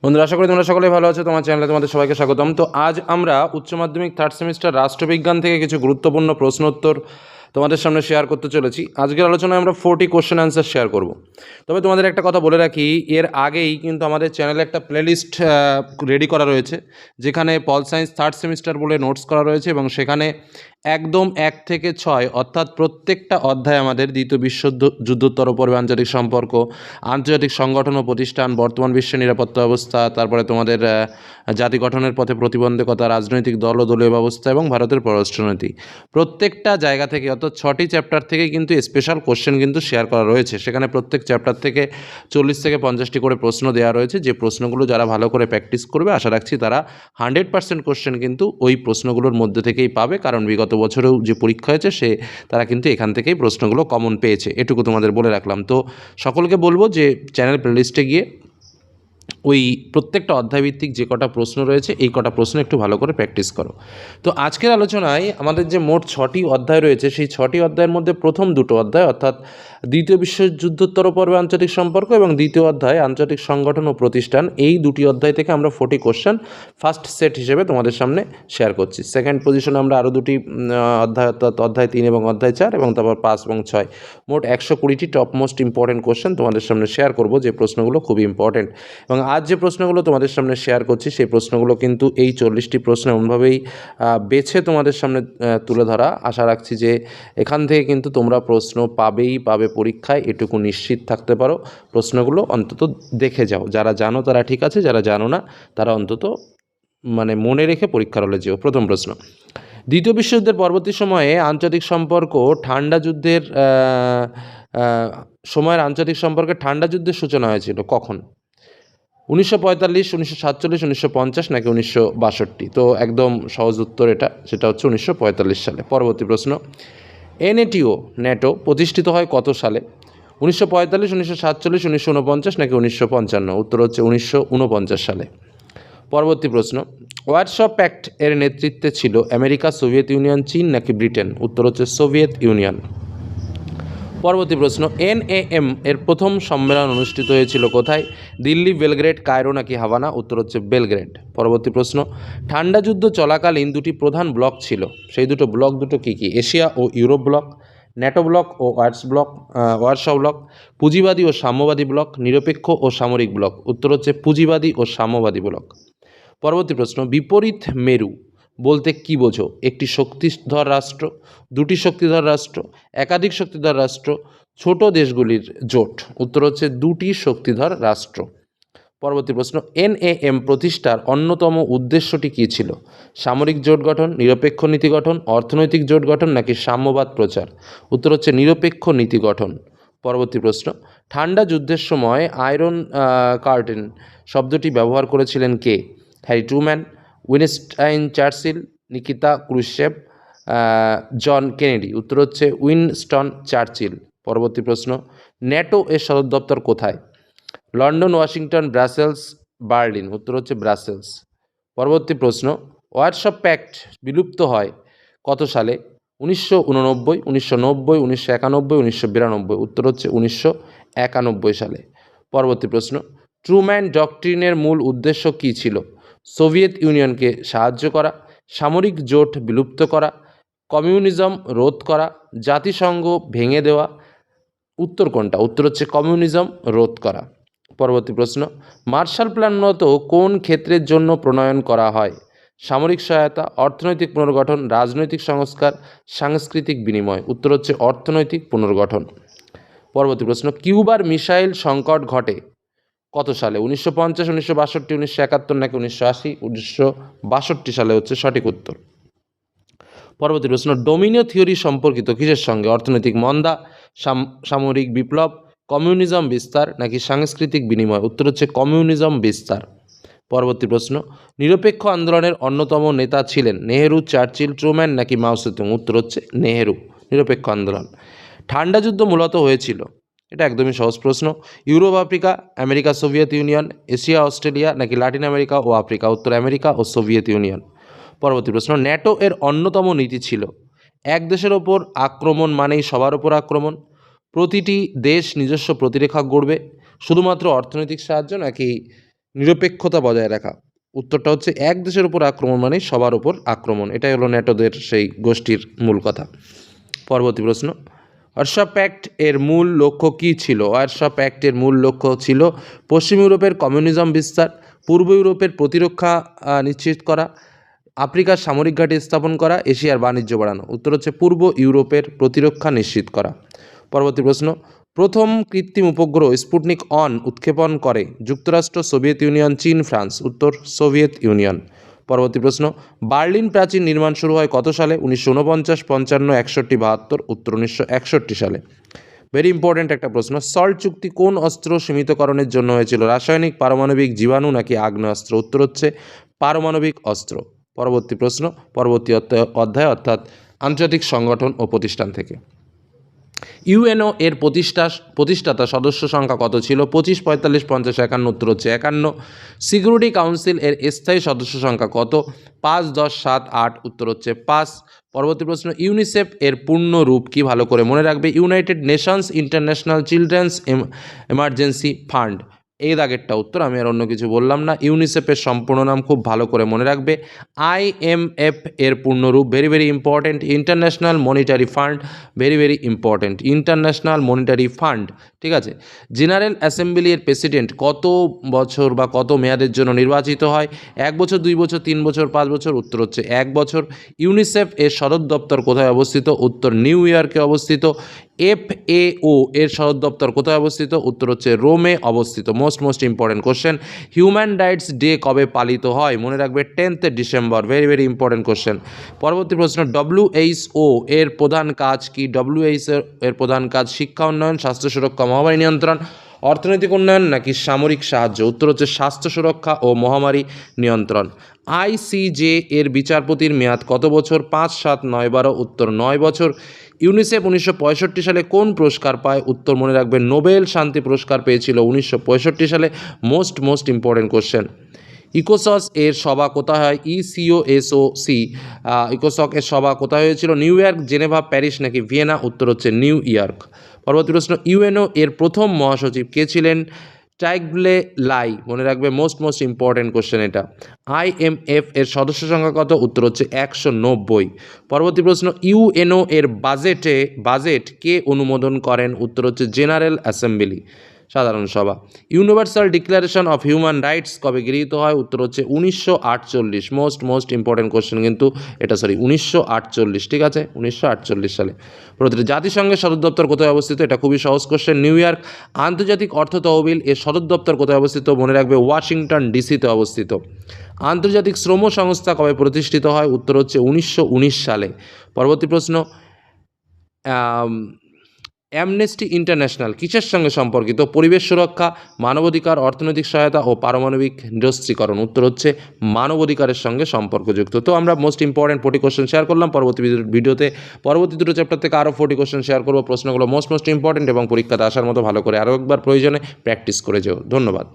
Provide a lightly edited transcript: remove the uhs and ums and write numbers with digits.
বন্ধুরা, আশা করি তোমরা সকলেই ভালো আছো। তোমার চ্যানেলে তোমাদের সবাইকে স্বাগতম। তো আজ আমরা উচ্চ মাধ্যমিক থার্ড সেমিস্টার রাষ্ট্রবিজ্ঞান থেকে কিছু গুরুত্বপূর্ণ প্রশ্ন উত্তর তোমাদের সামনে শেয়ার করতে চলেছি। আজকের আলোচনায় আমরা 40 কোশ্চেন অ্যান্সার শেয়ার করব। তবে তোমাদের একটা কথা বলে রাখি, এর আগেই কিন্তু আমাদের চ্যানেলে একটা প্লেলিস্ট রেডি করা রয়েছে, যেখানে পল সায়েন্স থার্ড সেমিস্টার বলে নোটস করা রয়েছে এবং সেখানে একদম 1 থেকে 6 অর্থাৎ প্রত্যেকটা অধ্যায় আমাদের দ্বিতীয় যুদ্ধোত্তর পূর্বে আঞ্চলিক সম্পর্ক, আন্তর্জাতিক সংগঠন ও প্রতিষ্ঠান, বর্তমান বিশ্বের নিরাপত্তা অবস্থা, তারপরে তোমাদের জাতি গঠনের পথে প্রতিবন্ধকতা, রাজনৈতিক দল ও দলীয় ব্যবস্থা এবং ভারতের পররাষ্ট্রনীতি, প্রত্যেকটা জায়গা থেকে অর্থাৎ 6টি চ্যাপ্টার থেকে কিন্তু স্পেশাল কোশ্চেন কিন্তু শেয়ার করা রয়েছে। সেখানে প্রত্যেক চ্যাপ্টার থেকে 40 থেকে 50টি করে প্রশ্ন দেওয়া রয়েছে। যে প্রশ্নগুলো যারা ভালো করে প্র্যাকটিস করবে, আশা রাখছি তারা 100% কোশ্চেন কিন্তু ওই প্রশ্নগুলোর মধ্যে থেকেই পাবে, কারণ বিগত বছরেও যে পরীক্ষা হয়েছে তারা কিন্তু এখান থেকেই প্রশ্নগুলো কমন পেয়েছে। এটুকু তোমাদের বলে রাখলাম। তো সকলকে বলবো যে চ্যানেল প্লেলিস্টে গিয়ে ওই প্রত্যেকটা অধ্যায়ভিত্তিক যে কটা প্রশ্ন রয়েছে এই কটা প্রশ্ন একটু ভালো করে প্র্যাকটিস করো। তো আজকের আলোচনায় আমাদের যে মোট 6টি অধ্যায় রয়েছে, সেই 6টি অধ্যায়ের মধ্যে প্রথম দুটো অধ্যায় অর্থাৎ দ্বিতীয় বিশ্বযুদ্ধোত্তর পর্বে আঞ্চলিক সম্পর্ক এবং দ্বিতীয় অধ্যায় আন্তর্জাতিক সংগঠন ও প্রতিষ্ঠান, এই দুটি অধ্যায় থেকে আমরা 40 কোশ্চেন ফার্স্ট সেট হিসেবে তোমাদের সামনে শেয়ার করছি। সেকেন্ড পজিশনে আমরা আরও দুটি অধ্যায় অর্থাৎ অধ্যায় 3 এবং অধ্যায় 4 এবং তারপর 5 এবং 6, মোট 120টি টপ মোস্ট ইম্পর্টেন্ট কোশ্চেন তোমাদের সামনে শেয়ার করব, যে প্রশ্নগুলো খুবই ইম্পর্টেন্ট। এবং আজ যে প্রশ্নগুলো তোমাদের সামনে শেয়ার করছি সেই প্রশ্নগুলো কিন্তু এই 40টি প্রশ্ন এমনভাবেই বেছে তোমাদের সামনে তুলে ধরা। আশা রাখছি যে এখান থেকে কিন্তু তোমরা প্রশ্ন পাবে পরীক্ষায়, এটুকু নিশ্চিত থাকতে পারো। প্রশ্নগুলো অন্তত দেখে যাও, যারা জানো তারা ঠিক আছে, যারা জানো না তারা অন্তত মনে রেখে পরীক্ষার হলে যেও। প্রথম প্রশ্ন, দ্বিতীয় বিশ্বযুদ্ধের পরবর্তী সময়ে আন্তর্জাতিক সম্পর্ক ঠান্ডা যুদ্ধের সময়ের আন্তর্জাতিক সম্পর্কে ঠান্ডা যুদ্ধের সূচনা হয়েছিল কখন? 1945, 1947, 1950 নাকি 1962? তো একদম সহজ উত্তর এটা, সেটা হচ্ছে 1945 সালে। পরবর্তী প্রশ্ন, ন্যাটো প্রতিষ্ঠিত হয় কত সালে? 1945, 1947, 1949 নাকি 1955? উত্তর হচ্ছে 1949 সালে। পরবর্তী প্রশ্ন, ওয়ারশ প্যাক্ট এর নেতৃত্বে ছিল আমেরিকা, সোভিয়েত ইউনিয়ন, চীন নাকি ব্রিটেন? উত্তর হচ্ছে সোভিয়েত ইউনিয়ন। পরবর্তী প্রশ্ন, NAM এর প্রথম সম্মেলন অনুষ্ঠিত হয়েছিল কোথায়? দিল্লি, বেলগ্রেড, কায়রো নাকি হাভানা? উত্তর হচ্ছে বেলগ্রেড। পরবর্তী প্রশ্ন, ঠান্ডা যুদ্ধ চলাকালীন দুটি প্রধান ব্লক ছিল, সেই দুটো ব্লক দুটো কী কী? এশিয়া ও ইউরোপ ব্লক, ন্যাটো ব্লক ও ওয়ারশ ব্লক, পুঁজিবাদী ও সাম্যবাদী ব্লক, নিরপেক্ষ ও সামরিক ব্লক? উত্তর হচ্ছে পুঁজিবাদী ও সাম্যবাদী ব্লক। পরবর্তী প্রশ্ন, বিপরীত মেরু বলতে কী বোঝো? একটি শক্তিধর রাষ্ট্র, দুটি শক্তিধর রাষ্ট্র, একাধিক শক্তিধর রাষ্ট্র, ছোট দেশগুলির জোট? উত্তর হচ্ছে দুটি শক্তিধর রাষ্ট্র। পরবর্তী প্রশ্ন, NAM প্রতিষ্ঠার অন্যতম উদ্দেশ্যটি কী ছিল? সামরিক জোট গঠন, নিরপেক্ষ নীতি গঠন, অর্থনৈতিক জোট গঠন নাকি সাম্যবাদ প্রচার? উত্তর হচ্ছে নিরপেক্ষ নীতি গঠন। পরবর্তী প্রশ্ন, ঠান্ডা যুদ্ধের সময় আয়রন কার্টেন শব্দটি ব্যবহার করেছিলেন কে? Harry Truman, Winston Churchill, Nikita Khrushchev, John Kennedy? উত্তর হচ্ছে উইনস্টন চার্চিল। পরবর্তী প্রশ্ন, ন্যাটো এর সদর দপ্তর কোথায়? London, Washington, Brussels, Berlin? উত্তর হচ্ছে ব্রাসেলস। পরবর্তী প্রশ্ন, ওয়ারশ প্যাক্ট বিলুপ্ত হয় কত সালে? 1989, 1990, 1991, 1992? উত্তর হচ্ছে 1991 সালে। পরবর্তী প্রশ্ন, ট্রুম্যান ডক্ট্রিনের মূল উদ্দেশ্য কী ছিল? সোভিয়েত ইউনিয়নকে সাহায্য করা, সামরিক জোট বিলুপ্ত করা, কমিউনিজম রোধ করা, জাতিসংঘ ভেঙে দেওয়া? উত্তর কোনটা? উত্তর হচ্ছে কমিউনিজম রোধ করা। পরবর্তী প্রশ্ন, মার্শাল প্ল্যান মূলত কোন ক্ষেত্রের জন্য প্রণয়ন করা হয়? সামরিক সহায়তা, অর্থনৈতিক পুনর্গঠন, রাজনৈতিক সংস্কার, সাংস্কৃতিক বিনিময়? উত্তর হচ্ছে অর্থনৈতিক পুনর্গঠন। পরবর্তী প্রশ্ন, কিউবার মিসাইল সংকট ঘটে কত সালে? 1950, 1962, 1971 নাকি 1980? 1962 সালে হচ্ছে সঠিক উত্তর। পরবর্তী প্রশ্ন, ডোমিনিও থিওরি সম্পর্কিত কিসের সঙ্গে? অর্থনৈতিক মন্দা, সামরিক বিপ্লব, কমিউনিজম বিস্তার নাকি সাংস্কৃতিক বিনিময়? উত্তর হচ্ছে কমিউনিজম বিস্তার। পরবর্তী প্রশ্ন, নিরপেক্ষ আন্দোলনের অন্যতম নেতা ছিলেন নেহেরু, চার্চিল, ট্রুম্যান নাকি মাও সেতুং? উত্তর হচ্ছে নেহেরু। নিরপেক্ষ আন্দোলন। ঠান্ডা যুদ্ধ মূলত হয়েছিল, এটা একদমই সহজ প্রশ্ন, Europe, Africa, America, Soviet union, Asia, Australia নাকি লাতিন আমেরিকা ও আফ্রিকা? উত্তর আমেরিকা ও সোভিয়েত ইউনিয়ন। পরবর্তী প্রশ্ন, ন্যাটো এর অন্যতম নীতি ছিল এক দেশের ওপর আক্রমণ মানেই সবার ওপর আক্রমণ, প্রতিটি দেশ নিজস্ব প্রতিরক্ষা গড়বে, শুধুমাত্র অর্থনৈতিক সাহায্য নাকি নিরপেক্ষতা বজায় রাখা। উত্তরটা হচ্ছে এক দেশের উপর আক্রমণ মানে সবার উপর আক্রমণ। এটাই হলো ন্যাটোদের সেই গোষ্ঠীর মূল কথা। পরবর্তী প্রশ্ন, ওয়ারসা প্যাক্ট এর মূল লক্ষ্য কী ছিল? ওয়ারসা প্যাক্টের মূল লক্ষ্য ছিল পশ্চিম ইউরোপের কমিউনিজম বিস্তার, পূর্ব ইউরোপের প্রতিরক্ষা নিশ্চিত করা, আফ্রিকার সামরিক ঘাঁটি স্থাপন করা, এশিয়ার বাণিজ্য বাড়ানো। উত্তর হচ্ছে পূর্ব ইউরোপের প্রতিরক্ষা নিশ্চিত করা। পরবর্তী প্রশ্ন, প্রথম কৃত্রিম উপগ্রহ স্পুটনিক অন উৎক্ষেপণ করে যুক্তরাষ্ট্র, সোভিয়েত ইউনিয়ন, চীন, ফ্রান্স। উত্তর সোভিয়েত ইউনিয়ন। পরবর্তী প্রশ্ন, বার্লিন প্রাচীর নির্মাণ শুরু হয় কত সালে? 1949, 55, 61, 72। উত্তর 1961 সালে। ভেরি ইম্পর্ট্যান্ট একটা প্রশ্ন, সল্ট চুক্তি কোন অস্ত্র সীমিতকরণের জন্য হয়েছিল? রাসায়নিক, পারমাণবিক, জীবাণু নাকি আগ্নেয়াস্ত্র? উত্তর হচ্ছে পারমাণবিক অস্ত্র। পরবর্তী প্রশ্ন, পরবর্তী অধ্যায় অর্থাৎ আন্তর্জাতিক সংগঠন ও প্রতিষ্ঠান থেকে। ইউএনও এর প্রতিষ্ঠাতা সদস্য সংখ্যা কত ছিল? 25, 45, 50, 51। উত্তর হচ্ছে 51। সিকিউরিটি কাউন্সিল এর স্থায়ী সদস্য সংখ্যা কত? 5, 10, 7, 8। উত্তর হচ্ছে 5। পরবর্তী প্রশ্ন, ইউনিসেফ এর পূর্ণ রূপ কি? ভালো করে মনে রাখবে, United Nations international children's emergency fund. এই দাগেরটা উত্তর, আমি আর অন্য কিছু বললাম না। ইউনিসেফের সম্পূর্ণ নাম খুব ভালো করে মনে রাখবে। IMF এর পূর্ণরূপ, very very important, international monetary fund. Very very important, international monetary fund. ঠিক আছে। জেনারেল অ্যাসেম্বলি এর প্রেসিডেন্ট কত বছর বা কত মেয়াদের জন্য নির্বাচিত হয়? 1 বছর, 2 বছর, 3 বছর, 5 বছর। উত্তর হচ্ছে 1 বছর। ইউনিসেফ এর সদর দপ্তর কোথায় অবস্থিত? উত্তর নিউ ইয়র্কে অবস্থিত। FAO এর সদর দপ্তর কোথায় অবস্থিত? উত্তর হচ্ছে রোমে অবস্থিত। Most important question, human rights day কবে পালিত হয়? মনে রাখবে 10th December. Very very important question. পরবর্তী প্রশ্ন, WHO এর প্রধান কাজ কি? WHO এর প্রধান কাজ শিক্ষা উন্নয়ন, স্বাস্থ্য সুরক্ষা, মহামারী নিয়ন্ত্রণ, অর্থনৈতিক উন্নয়ন নাকি সামরিক সাহায্য? উত্তর হচ্ছে স্বাস্থ্য সুরক্ষা ও মহামারী নিয়ন্ত্রণ। ICJ এর বিচারপতির মেয়াদ কত বছর? 5, 7, 9, 12। উত্তর 9 বছর। ইউনিসেফ 1965 সালে কোন পুরস্কার পায়? উত্তর মনে রাখবে নোবেল শান্তি পুরস্কার পেয়েছিল 1965 সালে। Most important question. ইকোসস এর সভা কোথায় হয়? ECOSOC ইকোসক এর সভা কোথায় হয়েছিল? নিউ ইয়র্ক, জেনেভা, প্যারিস নাকি ভিয়েনা? উত্তর হচ্ছে নিউ ইয়র্ক। পরবর্তী প্রশ্ন, ইউএনও এর প্রথম মহাসচিব কে ছিলেন? টাইগলে লাই। মনে রাখবে মোস্ট ইম্পর্টেন্ট কোশ্চেন এটা। IMF এর সদস্য সংখ্যা কত? উত্তর হচ্ছে 190। পরবর্তী প্রশ্ন, ইউএনও এর বাজেট কে অনুমোদন করেন? উত্তর হচ্ছে জেনারেল অ্যাসেম্বলি, সাধারণ সভা। Universal declaration of human rights কবে গৃহীত হয়? উত্তর হচ্ছে 1948। মোস্ট ইম্পর্টেন্ট কোশ্চেন কিন্তু এটা, 1948। ঠিক আছে, 1948 সালে। পরবর্তী, জাতিসংঘের সদর দপ্তর কোথায় অবস্থিত? এটা খুবই সহজ কোশ্চেন, নিউ ইয়র্ক। আন্তর্জাতিক অর্থ তহবিল এর সদর দপ্তর কোথায় অবস্থিত? মনে রাখবে ওয়াশিংটন ডিসিতে অবস্থিত। আন্তর্জাতিক শ্রম সংস্থা কবে প্রতিষ্ঠিত হয়? উত্তর হচ্ছে 1919 সালে। পরবর্তী প্রশ্ন, অ্যামনেস্টি ইন্টারন্যাশনাল কিসের সঙ্গে সম্পর্কিত? পরিবেশ সুরক্ষা, মানবাধিকার, অর্থনৈতিক সহায়তা ও পারমাণবিক নিরস্ত্রীকরণ। উত্তর হচ্ছে মানবাধিকারের সঙ্গে সম্পর্কযুক্ত। তো আমরা মোস্ট ইম্পর্টেন্ট 40 কোশ্চেন শেয়ার করলাম। পরবর্তী ভিডিওতে পরবর্তী দুটো চ্যাপ্টার থেকে আরও 40 কোশ্চেন শেয়ার করবো। প্রশ্নগুলো মোস্ট ইম্পর্টেন্ট এবং পরীক্ষাতে আসার মতো ভালো করে আরও একবার প্রয়োজনে প্র্যাকটিস করে যেও। ধন্যবাদ।